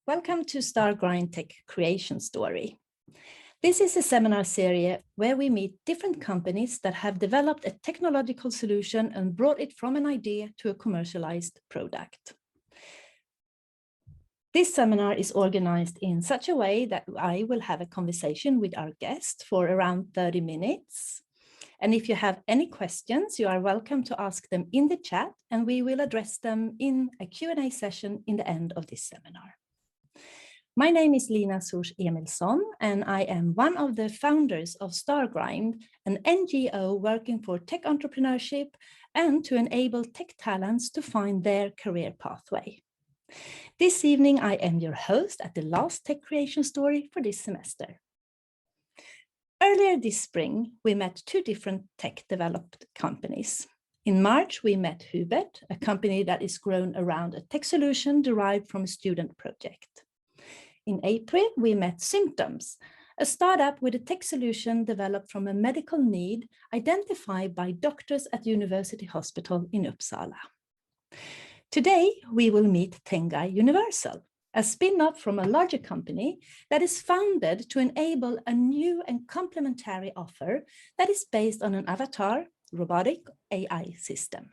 Welcome to Stargrind Tech Creation Story. This is a seminar series where we meet different companies that have developed a technological solution and brought it from an idea to a commercialized product. This seminar is organized in such a way that I will have a conversation with our guest for around 30 minutes. And if you have any questions, you are welcome to ask them in the chat, and we will address them in a Q&A session in the end of this seminar. My name is Lina Sors Emilsson, and I am one of the founders of Stargrind, an NGO working for tech entrepreneurship and to enable tech talents to find their career pathway. This evening, I am your host at the last Tech Creation Story for this semester. Earlier this spring, we met two different tech-developed companies. In March, we met Hubert, a company that is grown around a tech solution derived from a student project. In April, we met Symptoms, a startup with a tech solution developed from a medical need identified by doctors at University Hospital in Uppsala. Today, we will meet Tengai Universal, a spin-off from a larger company that is founded to enable a new and complementary offer that is based on an avatar, Robotic AI system.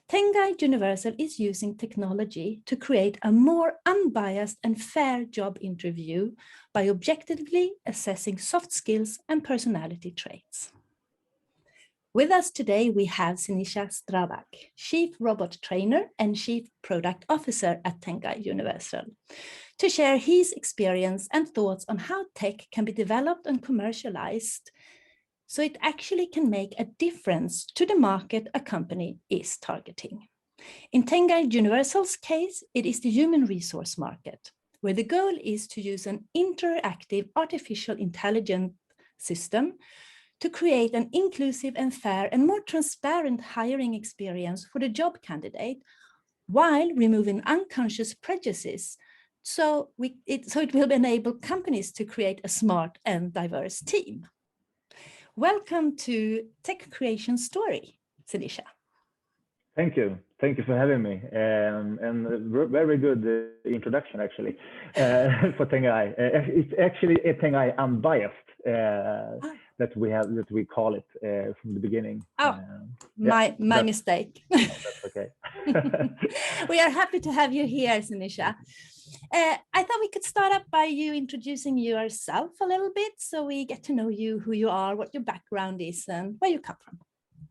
Tengai Universal is using technology to create a more unbiased and fair job interview by objectively assessing soft skills and personality traits. With us today, we have Sinisa Strbac, Chief Robot Trainer and Chief Product Officer at Tengai Universal, to share his experience and thoughts on how tech can be developed and commercialized so it actually can make a difference to the market a company is targeting. In Tengai Universal's case, it is the human resource market, where the goal is to use an interactive artificial intelligence system to create an inclusive and fair and more transparent hiring experience for the job candidate while removing unconscious prejudices. So it will enable companies to create a smart and diverse team. Welcome to Tech Creation Story, Sinisa. Thank you. Thank you for having me. And very good introduction, actually, for Tengai. It's actually a Tengai unbiased that we call it from the beginning. Oh, my mistake. That's okay. We are happy to have you here, Sinisa. I thought we could start up by you introducing yourself a little bit so we get to know you, who you are, what your background is, and where you come from.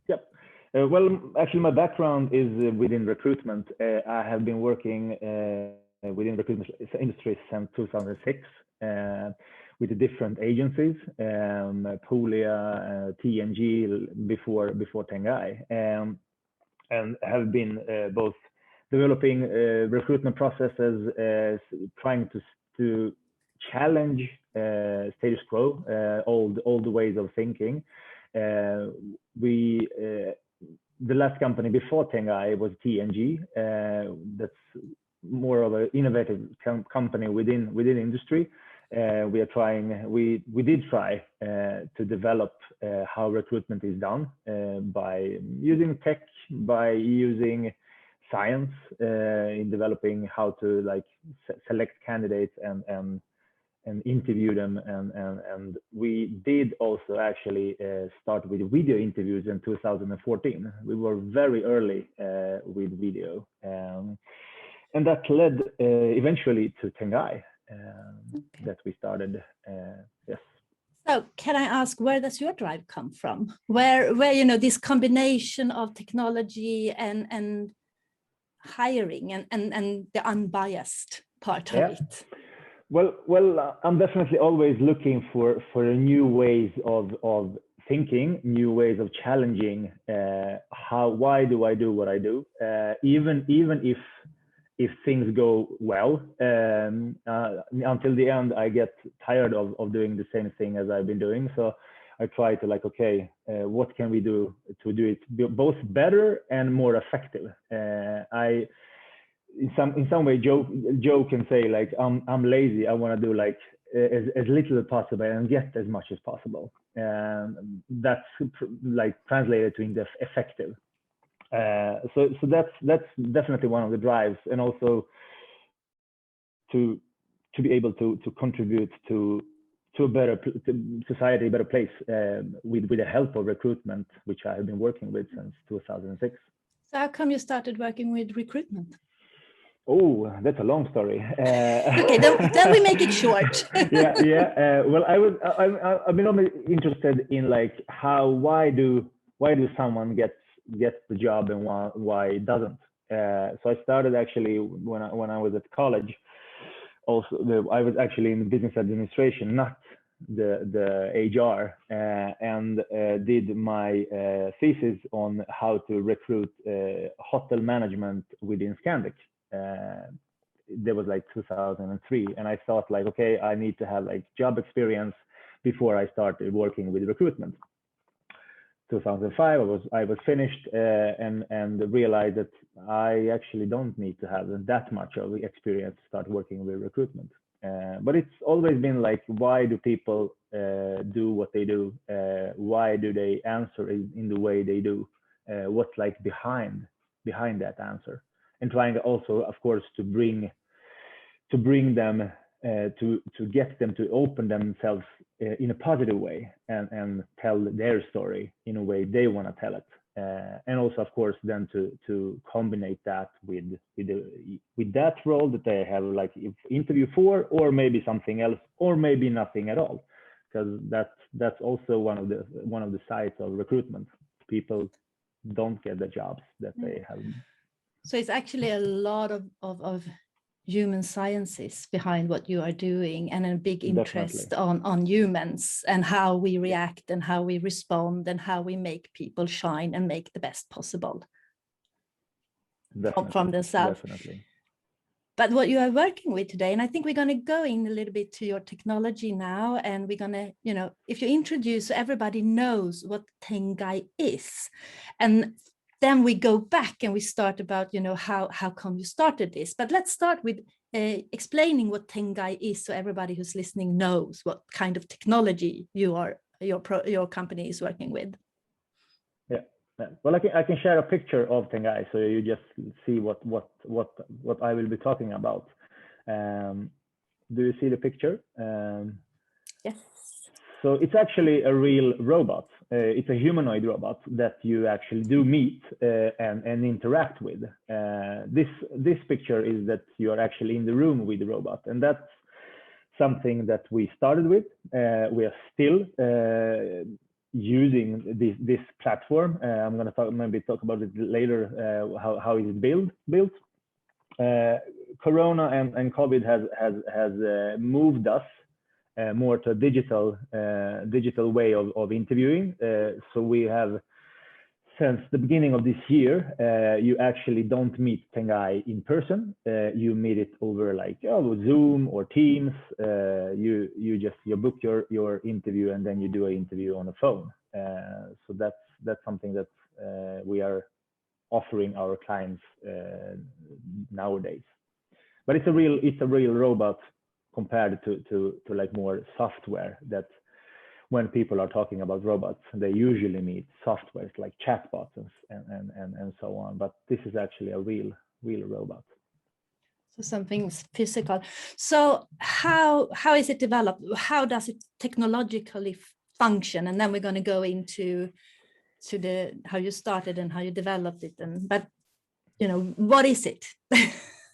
Yep. Well, actually, my background is within recruitment. I have been working within the recruitment industry since 2006 with the different agencies, Poolia, TNG, before Tengai, and have been both developing recruitment processes, trying to challenge status quo, old ways of thinking. The last company before Tengai was TNG. That's more of an innovative company within industry. We did try to develop how recruitment is done by using tech, by using science in developing how to select candidates and interview them, and we did also actually start with video interviews in 2014. We were very early with video, and that led eventually to Tengai that we started. Yes. So can I ask, where does your drive come from? Where this combination of technology and hiring and the unbiased part of it? Well, I'm definitely always looking for new ways of thinking, new ways of challenging. Why do I do what I do? Even if things go well, until the end, I get tired of doing the same thing as I've been doing. So I try to what can we do to do it both better and more effective? I in some way joke and say I'm lazy. I want to do as little as possible and get as much as possible. That's translated to effective. So that's definitely one of the drives, and also to be able to contribute to a better society, a better place with the help of recruitment, which I have been working with since 2006. So how come you started working with recruitment? Oh, that's a long story. Okay, then we make it short. Yeah. Well, I've been only interested in like why do someone gets the job and why it doesn't. So I started actually when I was at college. Also, I was actually in business administration, not the HR, and did my thesis on how to recruit hotel management within Scandic. There was like 2003, and I thought like, okay, I need to have like job experience before I started working with recruitment. 2005, I was finished and realized that I actually don't need to have that much of experience to start working with recruitment. But it's always been like, why do people do what they do? Why do they answer in the way they do? What's like behind that answer? And trying also, of course, to bring them to get them to open themselves in a positive way and tell their story in a way they want to tell it. And also, of course, then to combine that with that role that they have like interview for, or maybe something else, or maybe nothing at all, because that's also one of the sides of recruitment. People don't get the jobs that they have. So it's actually a lot of human sciences behind what you are doing, and a big interest on humans and how we react and how we respond and how we make people shine and make the best possible from themselves. Definitely. But what you are working with today, and I think we're going to go in a little bit to your technology now, and we're going to, if you introduce so everybody knows what Tengai is, and then we go back and we start about, how come you started this. But let's start with explaining what Tengai is, so everybody who's listening knows what kind of technology your company is working with. Yeah. Well, I can share a picture of Tengai, so you just see what I will be talking about. Do you see the picture? Yes. So it's actually a real robot. It's a humanoid robot that you actually do meet and interact with. This picture is that you are actually in the room with the robot, and that's something that we started with. We are still using this platform. I'm going to maybe talk about it later. How is it built? Corona and COVID has moved us more to a digital way of interviewing. So we have, since the beginning of this year, you actually don't meet Tengai in person. You meet it over like Zoom or Teams. You book your interview, and then you do an interview on a phone. So that's something that we are offering our clients nowadays. But it's a real robot compared to like more software. That when people are talking about robots, they usually meet softwares like chatbots and so on. But this is actually a real robot. So something's physical. So how is it developed? How does it technologically function? And then we're going to go into how you started and how you developed it. But what is it?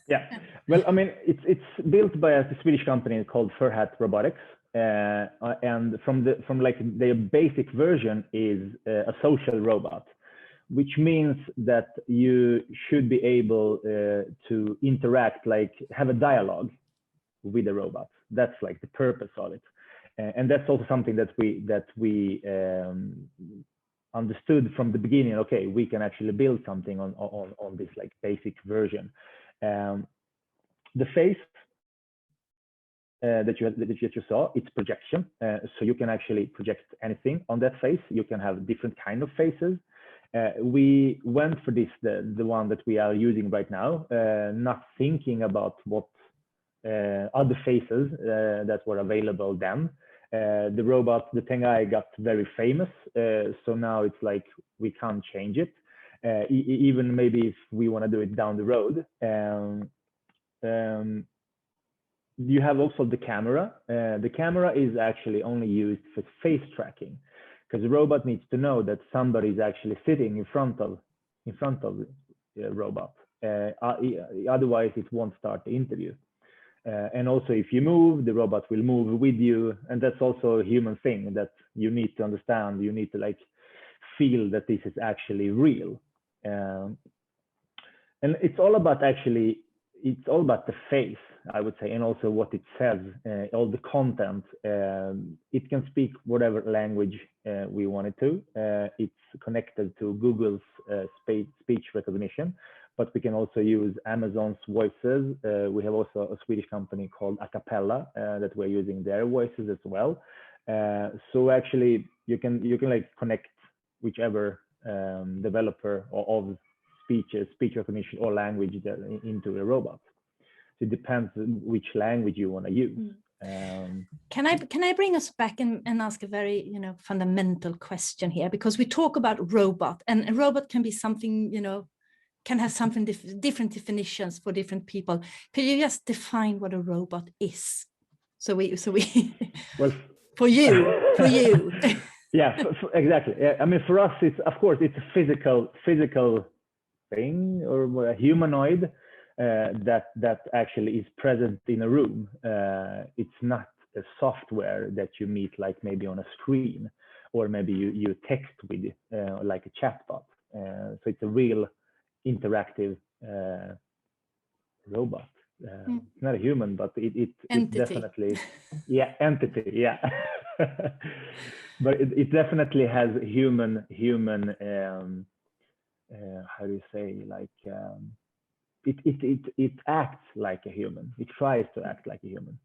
Yeah. Well, I mean, it's built by a Swedish company called Robotics. And from their basic version is a social robot, which means that you should be able to interact, like have a dialogue with the robot. That's like the purpose of it, and that's also something that we understood from the beginning. Okay, we can actually build something on this like basic version. The face that you saw, it's projection. So you can actually project anything on that face. You can have different kind of faces. We went for this, the one that we are using right now, not thinking about what other faces that were available then. The robot, the Tengai, got very famous. So now it's like we can't change it, even maybe if we want to do it down the road. you have also the camera. The camera is actually only used for face tracking, because the robot needs to know that somebody is actually sitting in front of the robot. Otherwise, it won't start the interview. And also, if you move, the robot will move with you, and that's also a human thing that you need to understand. You need to like feel that this is actually real, and it's all about the face, I would say, and also what it says, all the content. It can speak whatever language we want it to. It's connected to Google's speech recognition, but we can also use Amazon's voices. We have also a Swedish company called Acapella that we're using their voices as well. So actually, you can like connect whichever developer of speech recognition or language into a robot. So it depends which language you want to use. Can I bring us back and ask a very fundamental question here, because we talk about robot, and a robot can be something can have something different definitions for different people. Could you just define what a robot is? So we well, for you. Yeah, exactly. Yeah, I mean, for us, it's of course it's a physical thing or a humanoid that actually is present in a room. It's not a software that you meet like maybe on a screen, or maybe you text with like a chatbot. So it's a real interactive robot. It's not a human, but it definitely, yeah, entity, yeah. But it definitely has human how do you say, like it acts like a human. It tries to act like a human.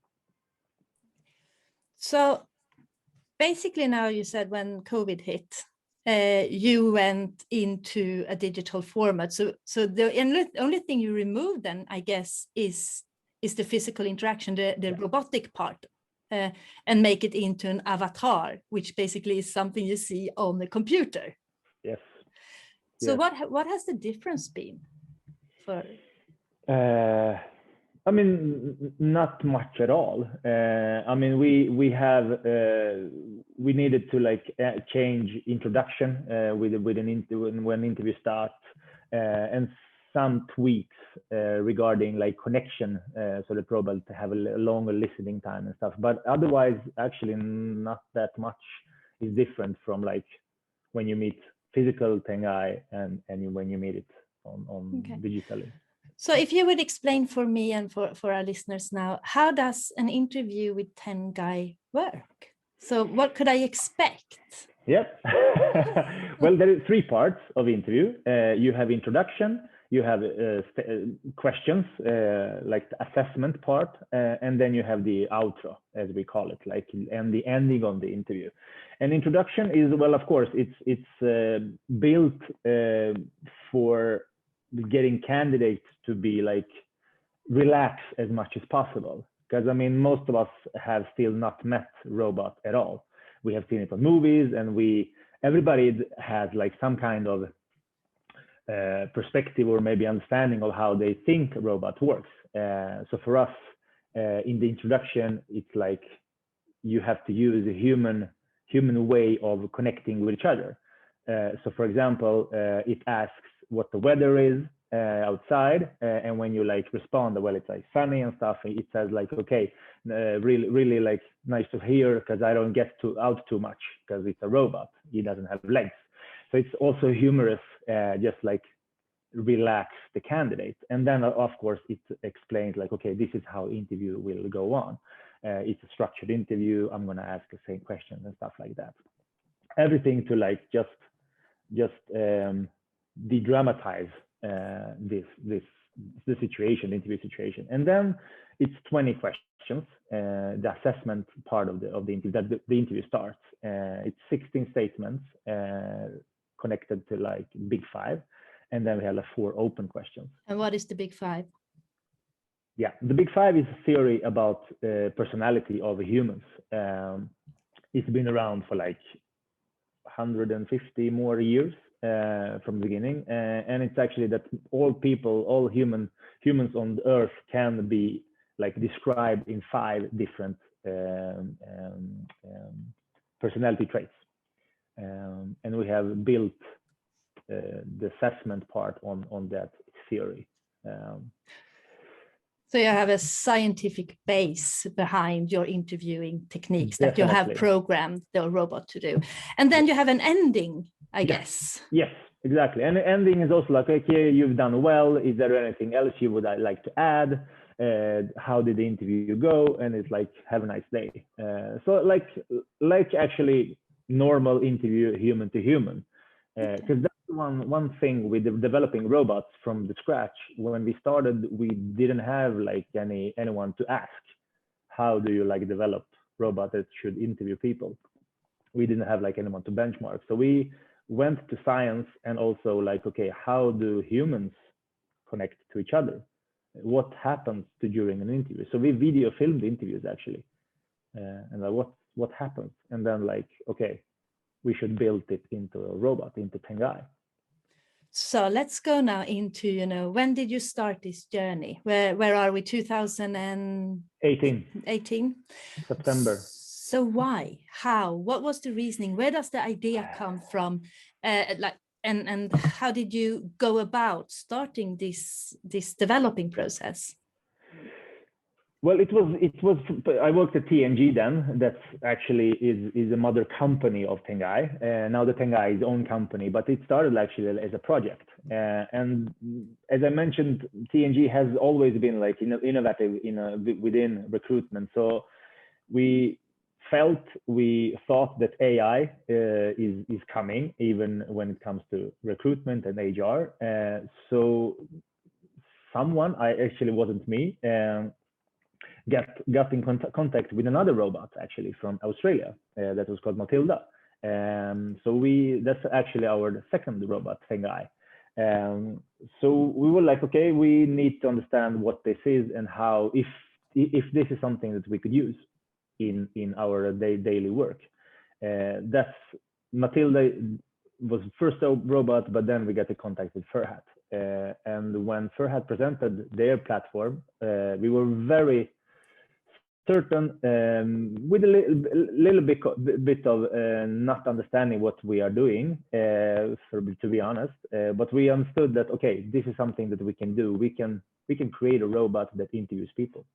So basically, now you said when COVID hit, you went into a digital format. So the only thing you removed then, I guess, is the physical interaction, the robotic part, and make it into an avatar, which basically is something you see on the computer. Yes. So what has the difference been for? I mean, not much at all. I mean, we needed to like change introduction when interview starts, and some tweaks regarding like connection, so the robot to have a longer listening time and stuff. But otherwise, actually, not that much is different from like when you meet physical Tengai and when you meet it on digitally. So if you would explain for me and for our listeners now, how does an interview with Tengai work? So what could I expect? Yep. Well, there are 3 parts of interview. You have introduction, you have questions, like the assessment part, and then you have the outro, as we call it, like, and the ending of the interview. And introduction is, well, of course, it's built for getting candidates to be like relaxed as much as possible, because I mean most of us have still not met robot at all. We have seen it on movies, and everybody has like some kind of perspective or maybe understanding of how they think a robot works. So for us, in the introduction, it's like you have to use a human way of connecting with each other. So for example, it asks what the weather is outside, and when you like respond, well, it's like sunny and stuff, it says like, okay, really like nice to hear, because I don't get out too much because it's a robot, he doesn't have legs. So it's also humorous, just like relax the candidate. And then of course it explains like, okay, this is how interview will go on. It's a structured interview, I'm going to ask the same questions and stuff like that. Everything to like just de-dramatize the situation, the interview situation. And then it's 20 questions, the assessment part of the interview, that the interview starts. It's 16 statements connected to like big 5, and then we have like 4 open questions. And what is the big 5? Yeah, the big 5 is a theory about personality of humans. It's been around for like 150 more years from the beginning, and it's actually that all humans on the earth can be like described in 5 different personality traits, and we have built the assessment part on that theory. So you have a scientific base behind your interviewing techniques that you have programmed the robot to do. And then you have an ending, I guess. Yes, exactly. And the ending is also like, okay, you've done well. Is there anything else you would like to add? How did the interview go? And it's like, have a nice day. So like actually normal interview, human to human. Because that's one thing with developing robots from the scratch. When we started, we didn't have like anyone to ask, how do you like develop robots that should interview people? We didn't have like anyone to benchmark. So we went to science and also like, okay, how do humans connect to each other? What happens during an interview? So we video filmed interviews actually, and like what happens? And then like, okay, we should build it into a robot, into Tengai. So let's go now into, when did you start this journey? Where are we? 2018? 18? September. So why? How? What was the reasoning? Where does the idea come from? And how did you go about starting this developing process? Well, it was. I worked at TNG then. That's actually is a mother company of Tengai. Now the Tengai is its own company, but it started actually as a project. And as I mentioned, TNG has always been like innovative within recruitment. So we thought that AI is coming, even when it comes to recruitment and HR. So someone, actually wasn't me. Got in contact with another robot actually from Australia that was called Matilda. So that's actually our second robot, Tengai. So we were like, okay, we need to understand what this is and how, if this is something that we could use in our daily work. That's Matilda was first a robot, but then we got in contact with Furhat. And when Furhat presented their platform, we were very certain, with a little bit of not understanding what we are doing, to be honest, but we understood that, okay, this is something that we can do. We can create a robot that interviews people.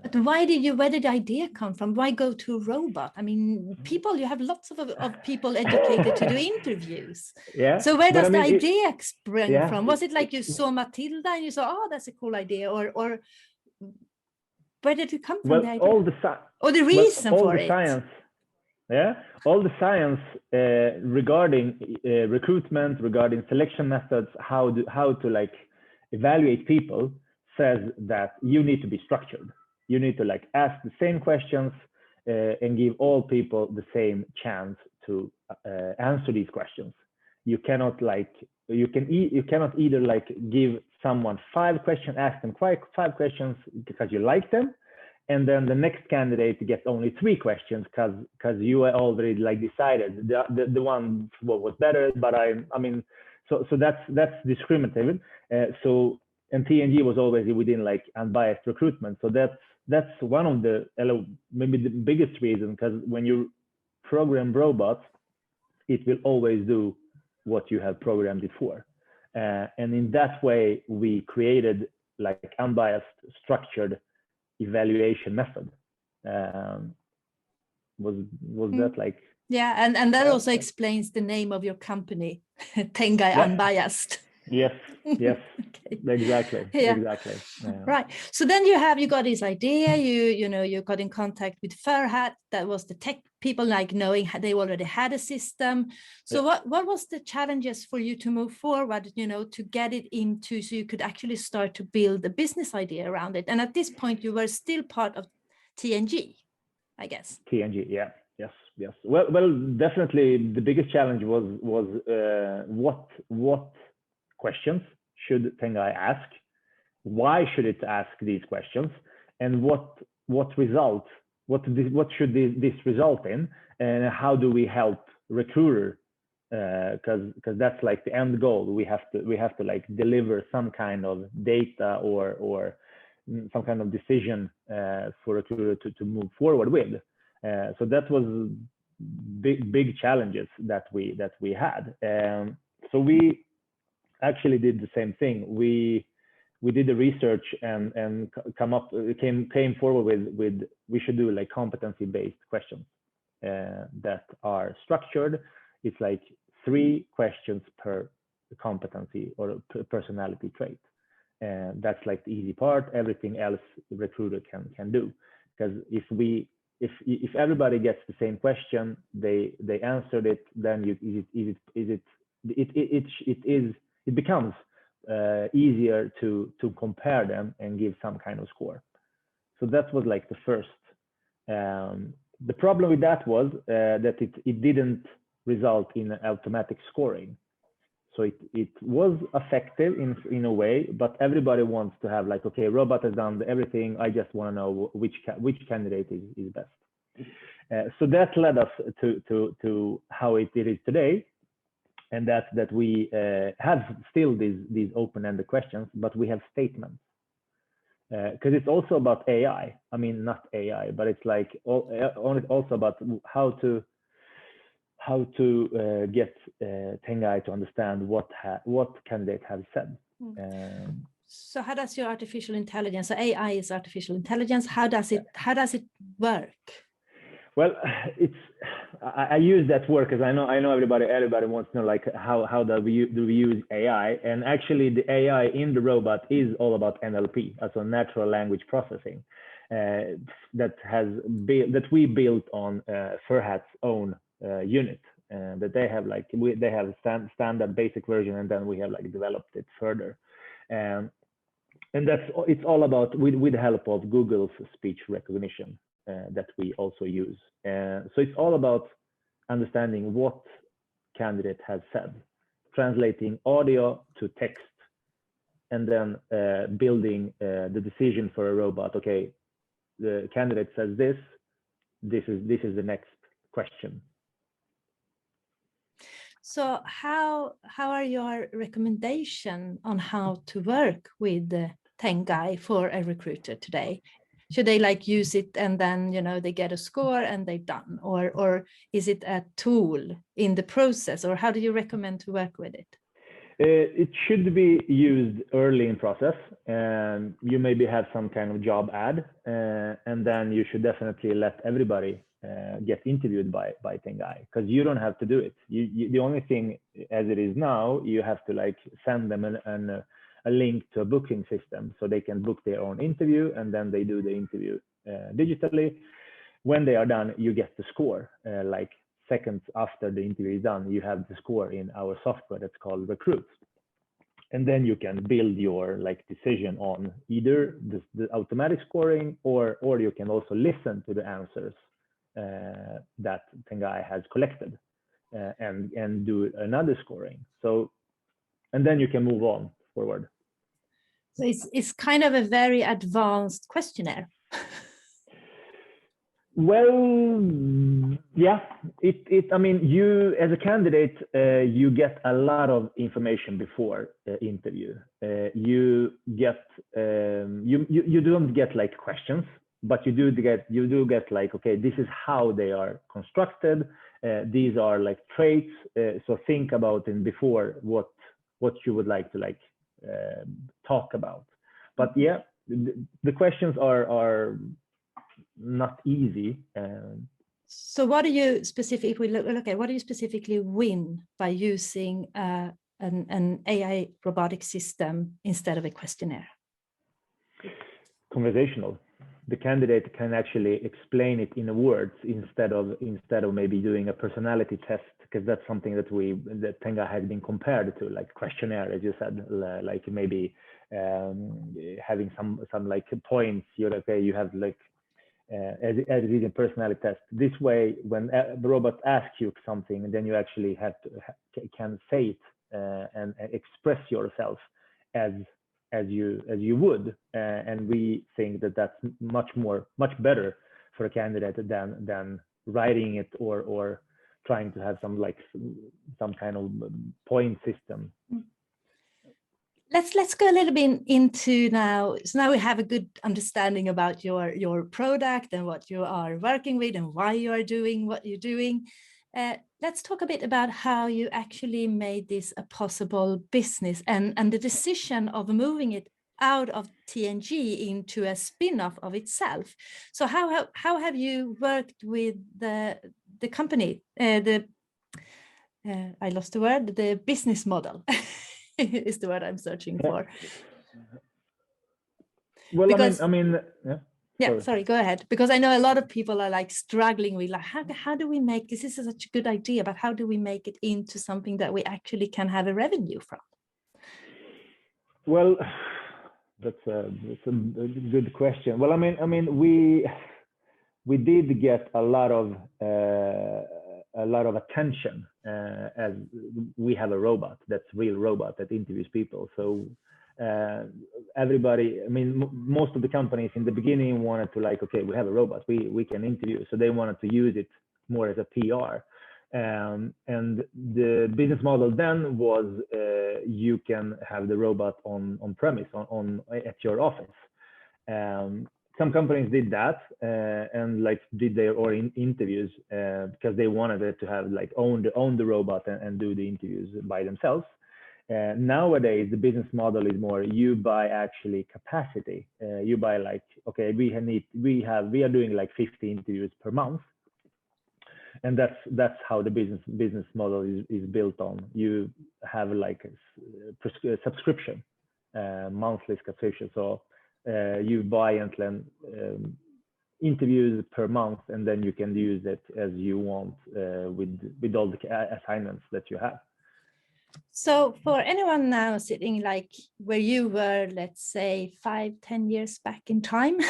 But where did the idea come from? Why go to a robot? I mean, you have lots of people educated to do interviews. Yeah. So where does the idea spring from? Was it like you saw Matilda and you saw, oh, that's a cool idea, or where did it come from? Well, the idea? Or the reason for it? Science, all the science regarding recruitment, regarding selection methods, how to like evaluate people, says that you need to be structured. You need to like ask the same questions and give all people the same chance to answer these questions. You cannot either like give someone 5 questions, ask them 5 questions because you like them, and then the next candidate gets only 3 questions because you already like decided the one what was better. But I mean, so that's discriminative. So and TNG was always within like unbiased recruitment. So that's one of the maybe the biggest reason, because when you program robots, it will always do what you have programmed it for. And in that way, we created like unbiased, structured evaluation method. Was that like? Yeah, and that also explains the name of your company, Tengai Unbiased. Yes. Okay. Exactly. Yeah. Exactly. Yeah. Right. So then you got this idea. You got in contact with Furhat. That was the tech people, like knowing they already had a system. So what was the challenges for you to move forward? To get it into, so you could actually start to build a business idea around it. And at this point, you were still part of TNG, I guess. TNG. Yeah. Yes. Well, definitely the biggest challenge was what questions should Tengai ask? Why should it ask these questions? And what should this result in? And how do we help recruiter? Because that's like the end goal. We have to like deliver some kind of data or some kind of decision for a recruiter to move forward with. So that was big challenges that we had. So we actually did the same thing. We did the research and came forward with we should do like competency-based questions that are structured. It's like 3 questions per competency or personality trait. And that's like the easy part. Everything else the recruiter can do. Because if everybody gets the same question, they answered it, then it becomes easier to compare them and give some kind of score. So that was like the first. The problem with that was that it didn't result in automatic scoring. So it was effective in a way, but everybody wants to have like, okay, robot has done everything. I just want to know which candidate is best. So that led us to how it is today, and that we have still these open-ended questions, but we have statements. Because it's also about AI. I mean, not AI, but it's like also about how to get Tengai to understand what candidate has said. So how does your artificial intelligence, so AI is artificial intelligence, how does it work? Well, I use that word because I know everybody wants to know like how do we use AI, and actually the AI in the robot is all about NLP, also natural language processing, that we built on Furhat's own unit, that they have like they have a standard basic version, and then we have like developed it further, and it's all about with the help of Google's speech recognition. That we also use. So it's all about understanding what candidate has said, translating audio to text, and then building the decision for a robot. Okay, the candidate says this is the next question. So how are your recommendation on how to work with Tengai for a recruiter today? Should they like use it and then they get a score and they're done, or is it a tool in the process, or how do you recommend to work with it? It should be used early in process, and you maybe have some kind of job ad, and then you should definitely let everybody get interviewed by Tengai, because you don't have to do it. The only thing as it is now, you have to like send them a link to a booking system so they can book their own interview, and then they do the interview digitally. When they are done, you get the score. Like seconds after the interview is done, you have the score in our software that's called Recruit. And then you can build your like decision on either the automatic scoring, or you can also listen to the answers that Tengai has collected and do another scoring. So, and then you can move on forward. So it's kind of a very advanced questionnaire. Well, yeah, I mean, you as a candidate, you get a lot of information before the interview. You get you don't get like questions, but you do get like, okay, this is how they are constructed. These are like traits. So think about it before what you would like to like talk about. But yeah, the questions are not easy. So what do you specifically look at? What do you specifically win by using an AI robotic system instead of a questionnaire? Conversational. The candidate can actually explain it in words instead of maybe doing a personality test, because that's something that Tengai has been compared to, like questionnaire, as you said, like maybe having some like points. You're okay, you have like as it is in personality test. This way, when the robot asks you something, then you actually can say it and express yourself as you would, and we think that that's much better for a candidate than writing it or trying to have some kind of point system. Let's go a little bit into now. So now we have a good understanding about your product and what you are working with and why you are doing what you're doing. Let's talk a bit about how you actually made this a possible business and the decision of moving it out of TNG into a spin-off of itself. So how have you worked with the company, I lost the word, the business model is the word I'm searching for. Well, Because, I mean, yeah, sorry, go ahead. Because I know a lot of people are like struggling with like, how do we make this? This is such a good idea, but how do we make it into something that we actually can have a revenue from? Well, that's a good question. Well, I mean, we did get a lot of attention as we have a robot that's real robot that interviews people. So everybody, I mean, most of the companies in the beginning wanted to like, okay, we have a robot, we can interview. So they wanted to use it more as a PR. And the business model then was you can have the robot on premise, on at your office. Some companies did that and like did their own interviews because they wanted it to have like own the robot and do the interviews by themselves. Nowadays, the business model is more you buy actually capacity. You buy like, okay, we are doing like 50 interviews per month, and that's how the business model is built on. You have like a subscription, monthly subscription. So you buy and then interviews per month, and then you can use it as you want with all the assignments that you have. So for anyone now sitting like where you were, let's say 5-10 years back in time,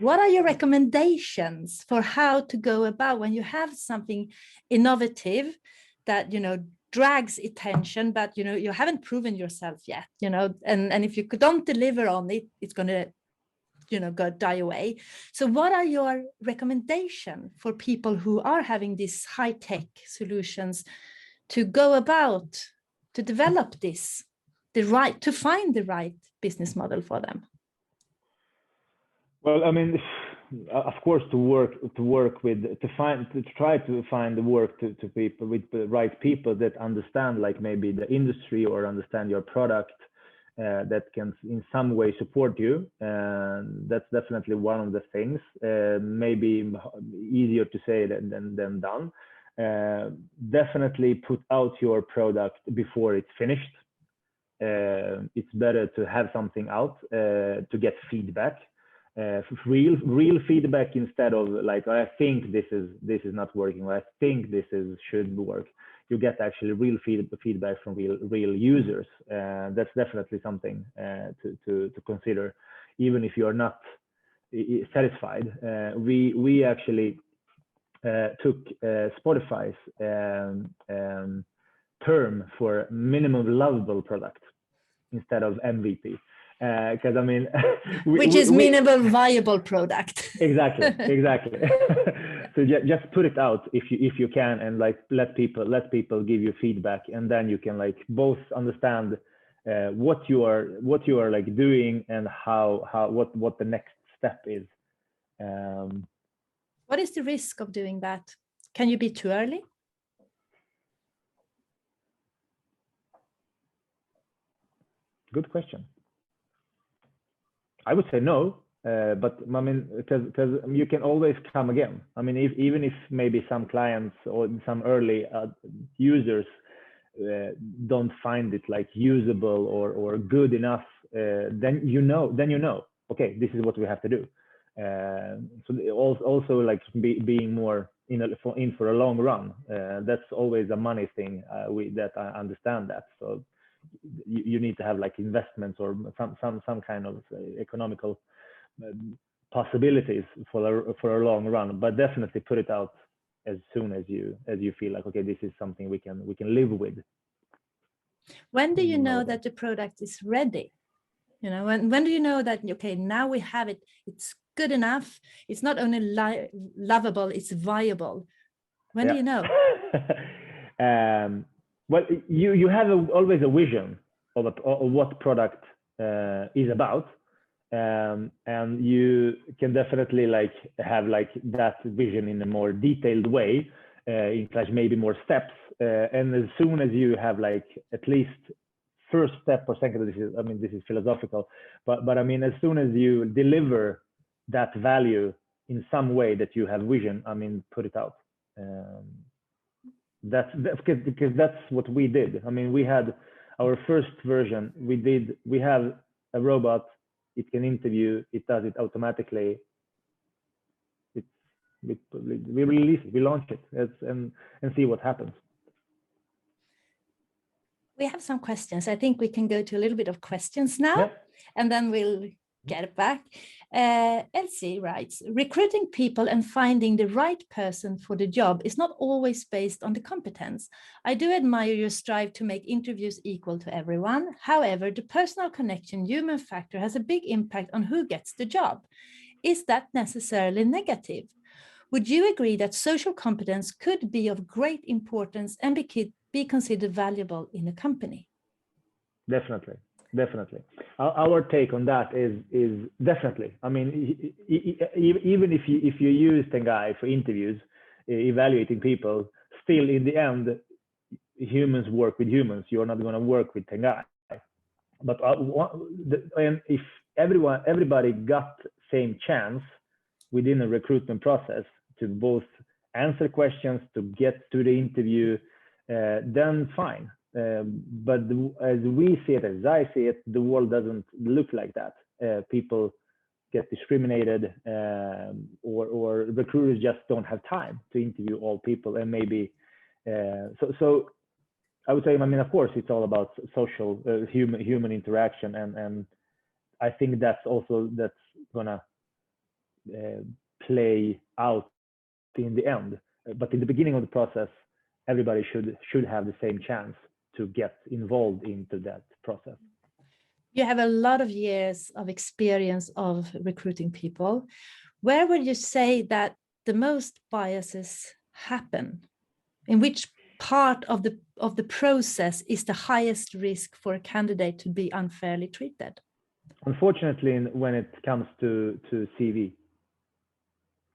what are your recommendations for how to go about when you have something innovative that, you know, drags attention, but, you know, you haven't proven yourself yet, you know, and if you don't deliver on it, it's going to, you know, die away. So what are your recommendations for people who are having these high-tech solutions to go about to develop this, to find the right business model for them? Well, I mean, of course, to try to find the work to people with the right people that understand like maybe the industry or understand your product that can in some way support you. And that's definitely one of the things. Maybe easier to say than done. Definitely put out your product before it's finished. It's better to have something out to get feedback, real feedback, instead of like, I think this is not working, or I think this should work. You get actually real feedback from real users. That's definitely something to consider, even if you are not satisfied. We actually took Spotify's term for minimum lovable product instead of MVP, because I mean, which is minimum viable product. Exactly. So just put it out if you can, and like let people give you feedback, and then you can like both understand what you are like doing and what the next step is. What is the risk of doing that? Can you be too early? Good question. I would say no, but I mean, because you can always come again. I mean, even if maybe some clients or some early users don't find it like usable or good enough, then you know, okay, this is what we have to do. So also like being more in for a long run. That's always a money thing. That I understand that. So you need to have like investments or some kind of economical possibilities for a long run, but definitely put it out as soon as you feel like, okay, this is something we can live with. When do you know that the product is ready? You know, when do you know that, okay, now we have it, it's good enough, it's not only lovable, it's viable? When do you know? Well, you have always a vision. of what product is about. And you can definitely like have like that vision in a more detailed way, in maybe more steps. And as soon as you have like at least first step or second, this is philosophical, but I mean, as soon as you deliver that value in some way that you have vision, I mean, put it out. That's because that's what we did. I mean, we had our first version. We have a robot. It can interview. It does it automatically. We release it. We launch it and see what happens. We have some questions. I think we can go to a little bit of questions now, and then we'll get it back. Elsie writes, recruiting people and finding the right person for the job is not always based on the competence. I do admire your strive to make interviews equal to everyone. However, the personal connection, human factor has a big impact on who gets the job. Is that necessarily negative? Would you agree that social competence could be of great importance and be considered valuable in a company? Definitely. Our take on that is definitely. I mean, even if you use Tengai for interviews, evaluating people, still in the end, humans work with humans. You're not going to work with Tengai. But and if everybody got same chance within a recruitment process to both answer questions, to get to the interview, then fine. But as we see it, as I see it, the world doesn't look like that. People get discriminated, or recruiters just don't have time to interview all people. And maybe so I would say, I mean, of course, it's all about social human interaction, and I think that's gonna play out in the end. But in the beginning of the process, everybody should have the same chance to get involved into that process. You have a lot of years of experience of recruiting people. Where would you say that the most biases happen? In which part of the process is the highest risk for a candidate to be unfairly treated? Unfortunately, when it comes to CV,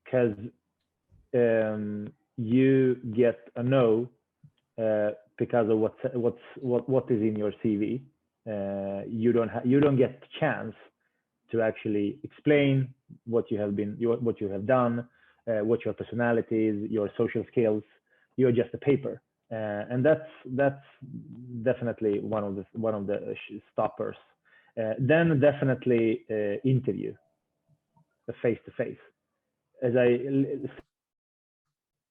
because you get a no because of what is in your CV. You don't get the chance to actually explain what you have done, what your personality is, your social skills. You're just a paper, and that's definitely one of the stoppers. Then definitely interview, face to face. As I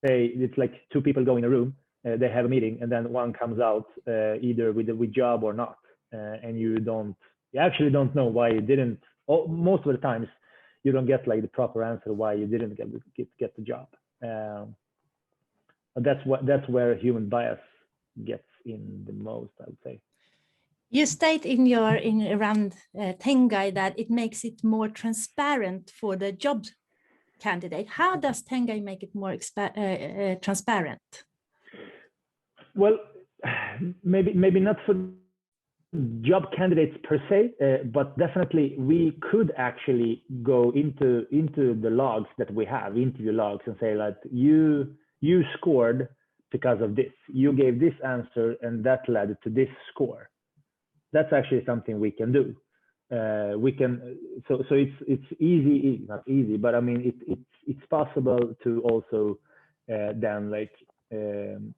say, it's like two people go in a room. They have a meeting, and then one comes out either with job or not, and you actually don't know why you didn't. Most of the times, you don't get like the proper answer why you didn't get the job. That's where human bias gets in the most, I would say. You state in around Tengai that it makes it more transparent for the job candidate. How does Tengai make it more transparent? Well, maybe not for job candidates per se, but definitely we could actually go into the logs that we have, interview logs, and say like you scored because of this. You gave this answer, and that led to this score. That's actually something we can do. We can. So it's easy, not easy, but I mean it's possible to also then like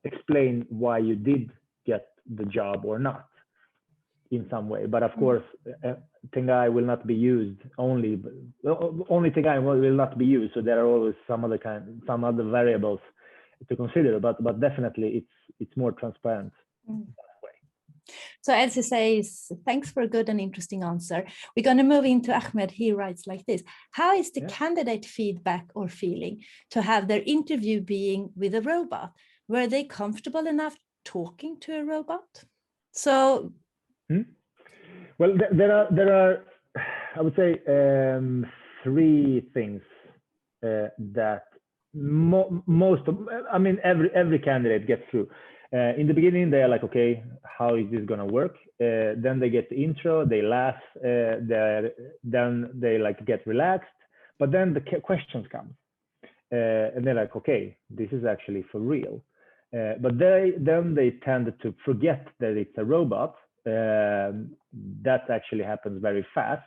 explain why you did get the job or not in some way. But of course, Tengai will not be used only Tengai will not be used. So there are always some other variables to consider. But definitely it's more transparent. So Elsie says, thanks for a good and interesting answer. We're going to move into Ahmed. He writes like this. How is the candidate feedback or feeling to have their interview being with a robot? Were they comfortable enough talking to a robot? So, well, there are I would say three things that most of, I mean, every candidate gets through. In the beginning, they are like, okay, how is this gonna work? Then they get the intro, they laugh, then they like get relaxed, but then the questions come, and they're like, okay, this is actually for real. But then they tend to forget that it's a robot. That actually happens very fast,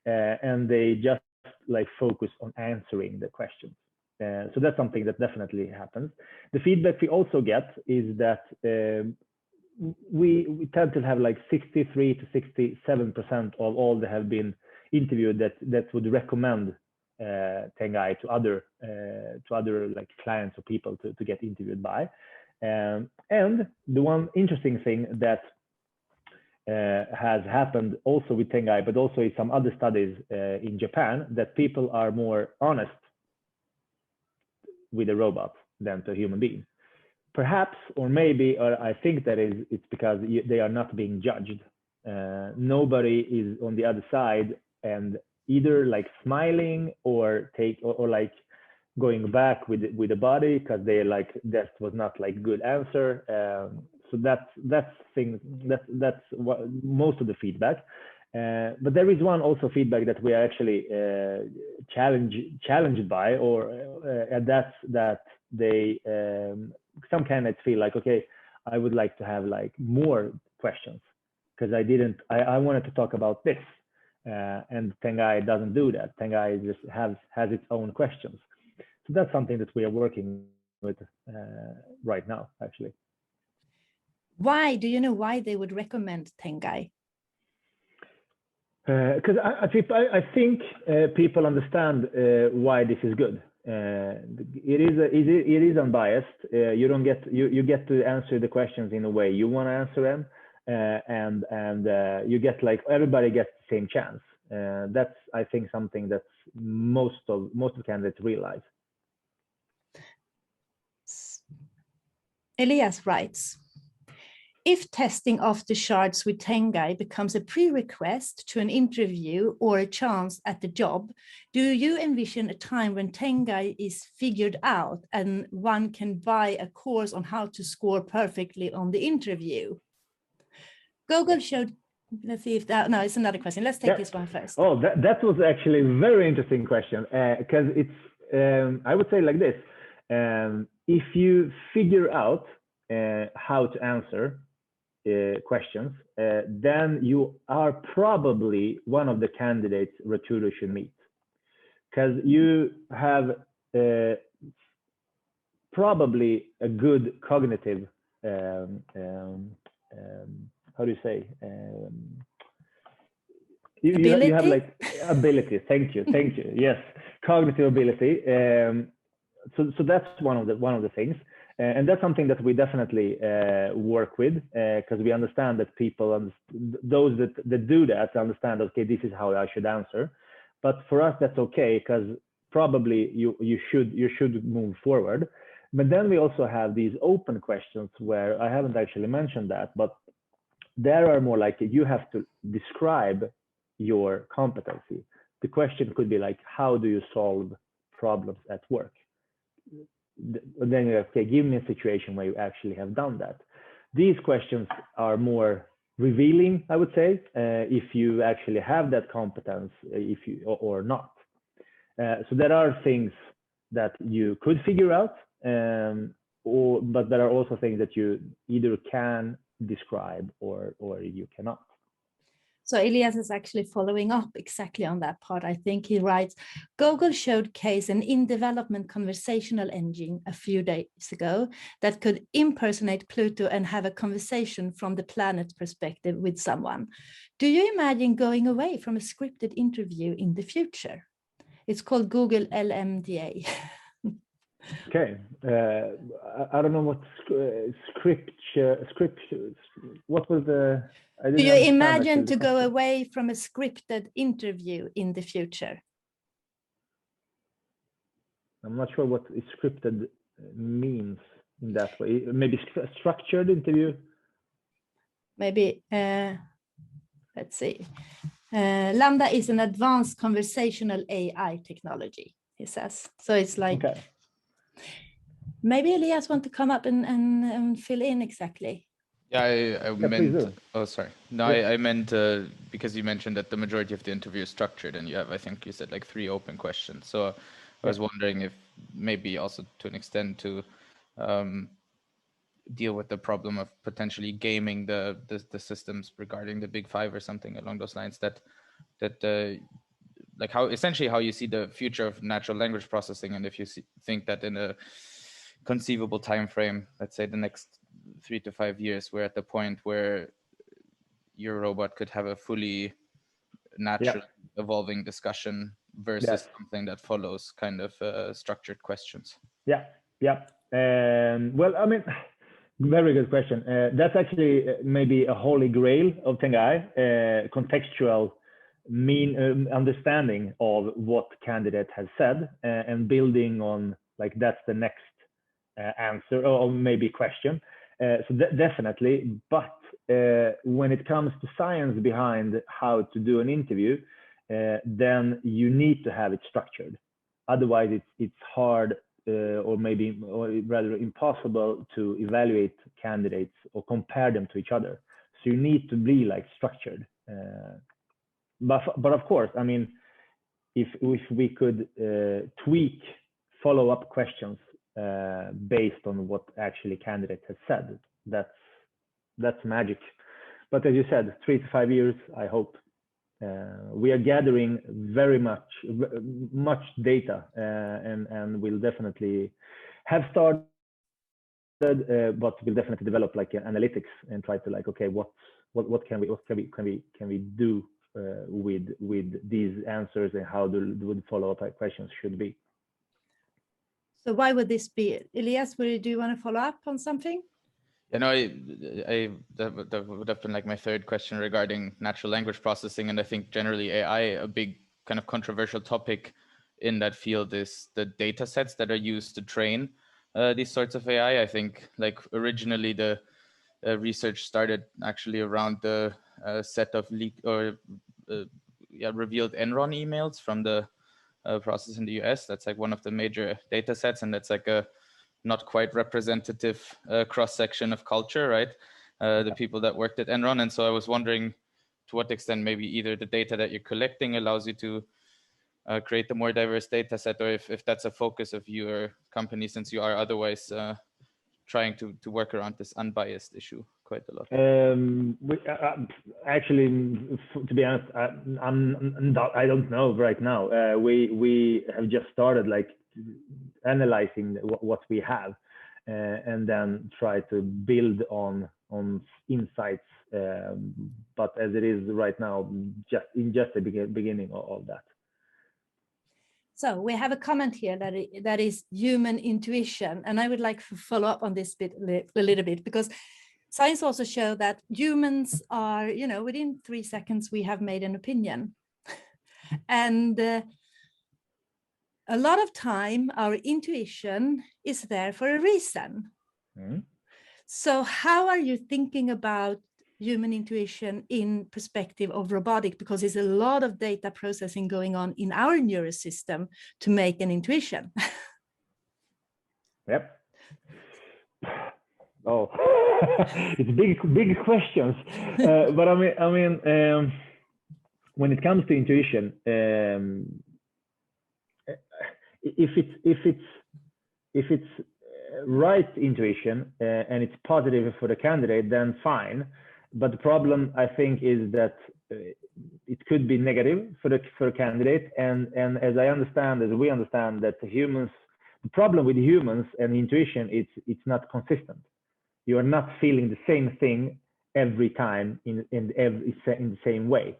and they just like focus on answering the questions. So that's something that definitely happens. The feedback we also get is that we tend to have like 63 to 67% of all that have been interviewed that would recommend Tengai to other like clients or people to get interviewed by. And the one interesting thing that has happened also with Tengai, but also in some other studies in Japan, that people are more honest with a robot than to a human being. Perhaps, or maybe, or I think that it's because they are not being judged. Nobody is on the other side and either like smiling or like going back with the body because they like that was not like good answer. So that's what most of the feedback. But there is one also feedback that we are actually challenged by, or that's that they some candidates feel like, okay, I would like to have like more questions because I wanted to talk about this, and Tengai doesn't do that. Tengai just has its own questions. So that's something that we are working with right now, actually. Why do you know why they would recommend Tengai? Because I think people understand why this is good. It is unbiased. You get to answer the questions in a way you want to answer them, and you get like everybody gets the same chance. That's I think something that most of candidates realize. Elias writes, if testing off the shards with Tengai becomes a prerequisite to an interview or a chance at the job, do you envision a time when Tengai is figured out and one can buy a course on how to score perfectly on the interview? Google showed, let's see if that, no, it's another question. Let's take this one first. Oh, that was actually a very interesting question because it's, I would say like this, if you figure out how to answer questions, then you are probably one of the candidates recruiter should meet, because you have probably a good cognitive how do you say you have like ability. Thank you. Yes, cognitive ability. So that's one of the things. And that's something that we definitely work with, because we understand that people, those that do that, understand, okay, this is how I should answer. But for us, that's okay, because probably you should move forward. But then we also have these open questions where I haven't actually mentioned that, but there are more like you have to describe your competency. The question could be like, how do you solve problems at work? Then you're okay, give me a situation where you actually have done that. These questions are more revealing, I would say, if you actually have that competence, if you or not. So there are things that you could figure out, but there are also things that you either can describe or you cannot. So Elias is actually following up exactly on that part. I think he writes, Google showcased an in-development conversational engine a few days ago that could impersonate Pluto and have a conversation from the planet's perspective with someone. Do you imagine going away from a scripted interview in the future? It's called Google LMDA. Okay, I don't know what script. What was the? Do you imagine to go away from a scripted interview in the future? I'm not sure what scripted means in that way. Maybe a structured interview. Maybe. Let's see. Lambda is an advanced conversational AI technology, he says. So it's like. Okay. Maybe Elias want to come up and fill in exactly. Yeah, I meant, oh, sorry. No, Yeah. I meant because you mentioned that the majority of the interview is structured and you have, I think you said like 3 open questions. So I was wondering if maybe also to an extent to deal with the problem of potentially gaming the systems regarding the big 5 or something along those lines, that like how essentially how you see the future of natural language processing, and if you think that in a conceivable time frame, let's say the next 3 to 5 years, we're at the point where your robot could have a fully natural evolving discussion versus something that follows kind of structured questions. Yeah. Well, I mean, very good question. That's actually maybe a holy grail of Tengai, contextual understanding of what candidate has said, and building on like that's the next answer or maybe question. So definitely, but when it comes to science behind how to do an interview, then you need to have it structured. Otherwise, it's hard or rather impossible to evaluate candidates or compare them to each other. So you need to be like structured. But of course, I mean, if we could tweak follow-up questions based on what actually candidate has said, that's magic. But as you said, 3 to 5 years, I hope. We are gathering very much data, and we'll definitely have started, but we'll definitely develop like analytics and try to like, okay, what can we do with these answers, and how would follow-up questions should be. So why would this be? Elias, do you want to follow up on something? You know, that would have been like my third question regarding natural language processing. And I think generally AI, a big kind of controversial topic in that field is the data sets that are used to train these sorts of AI. I think like originally the research started actually around the set of revealed Enron emails from the process in the US. That's like one of the major data sets, and that's like a not quite representative cross-section of culture, right? The people that worked at Enron. And so I was wondering to what extent maybe either the data that you're collecting allows you to create a more diverse data set, or if that's a focus of your company, since you are otherwise trying to work around this unbiased issue quite a lot. Actually, to be honest, I don't know right now. We have just started like analyzing what we have, and then try to build on insights. But as it is right now, just the beginning of that. So we have a comment here that is human intuition, and I would like to follow up on this bit a little bit, because science also show that humans are, within 3 seconds we have made an opinion, and a lot of time our intuition is there for a reason. Mm-hmm. So how are you thinking about human intuition in perspective of robotic? Because there's a lot of data processing going on in our nervous system to make an intuition. Yep. Oh, it's big questions. But I mean, when it comes to intuition, if it's right intuition and it's positive for the candidate, then fine. But the problem, I think, is that it could be negative for the candidate. And as we understand that the problem with humans and intuition, it's not consistent. You are not feeling the same thing every time in the same way.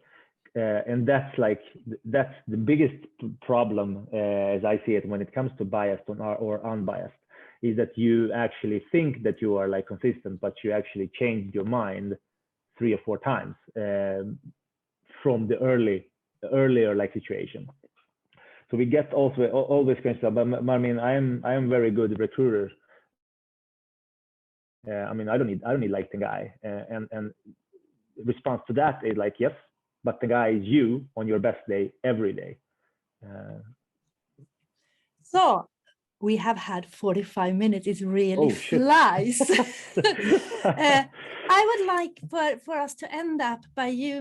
And that's the biggest problem, as I see it, when it comes to biased or unbiased, is that you actually think that you are like consistent, but you actually changed your mind 3 or 4 times from the earlier like situation. So we get also all these kinds of stuff. But I mean, I am very good recruiter. I mean, I don't need like Tengai, and response to that is like, yes, but Tengai is you on your best day every day. So we have had 45 minutes. It really Oh, shit. flies. I would like for us to end up by you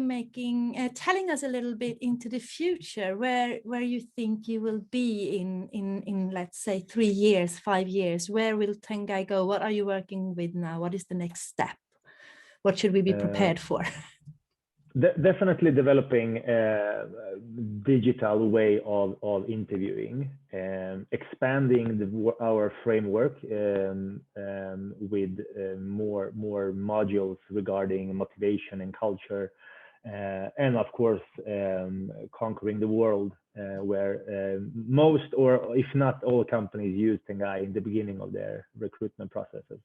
telling us a little bit into the future, where you think you will be in let's say 3 years, 5 years. Where will Tengai go? What are you working with now? What is the next step? What should we be prepared for? Definitely developing a digital way of interviewing, expanding our framework with more modules regarding motivation and culture, and of course conquering the world where most, or if not all, companies use Tengai in the beginning of their recruitment processes.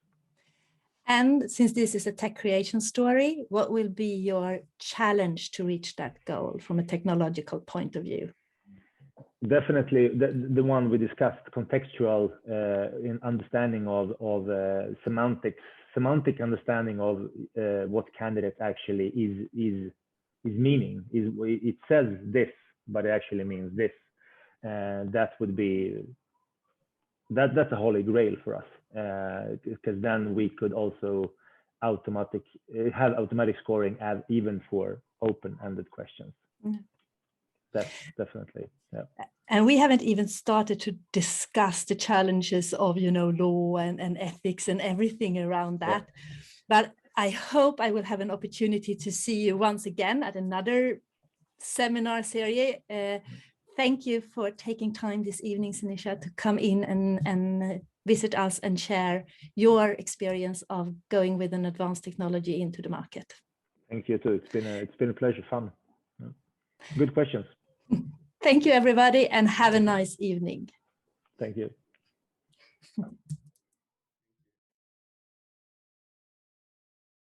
And since this is a tech creation story, what will be your challenge to reach that goal from a technological point of view? Definitely the one we discussed, contextual in understanding of semantic understanding of what candidate actually is meaning. It says this, but it actually means this. That would be that's a holy grail for us, because then we could also have automatic scoring even for open-ended questions. That's definitely, yeah. And we haven't even started to discuss the challenges of law and ethics and everything around that. Yeah. But I hope I will have an opportunity to see you once again at another seminar series. Thank you for taking time this evening, Sinisa, to come in and visit us and share your experience of going with an advanced technology into the market. Thank you too. It's been a pleasure, fun. Good questions. Thank you, everybody, and have a nice evening. Thank you.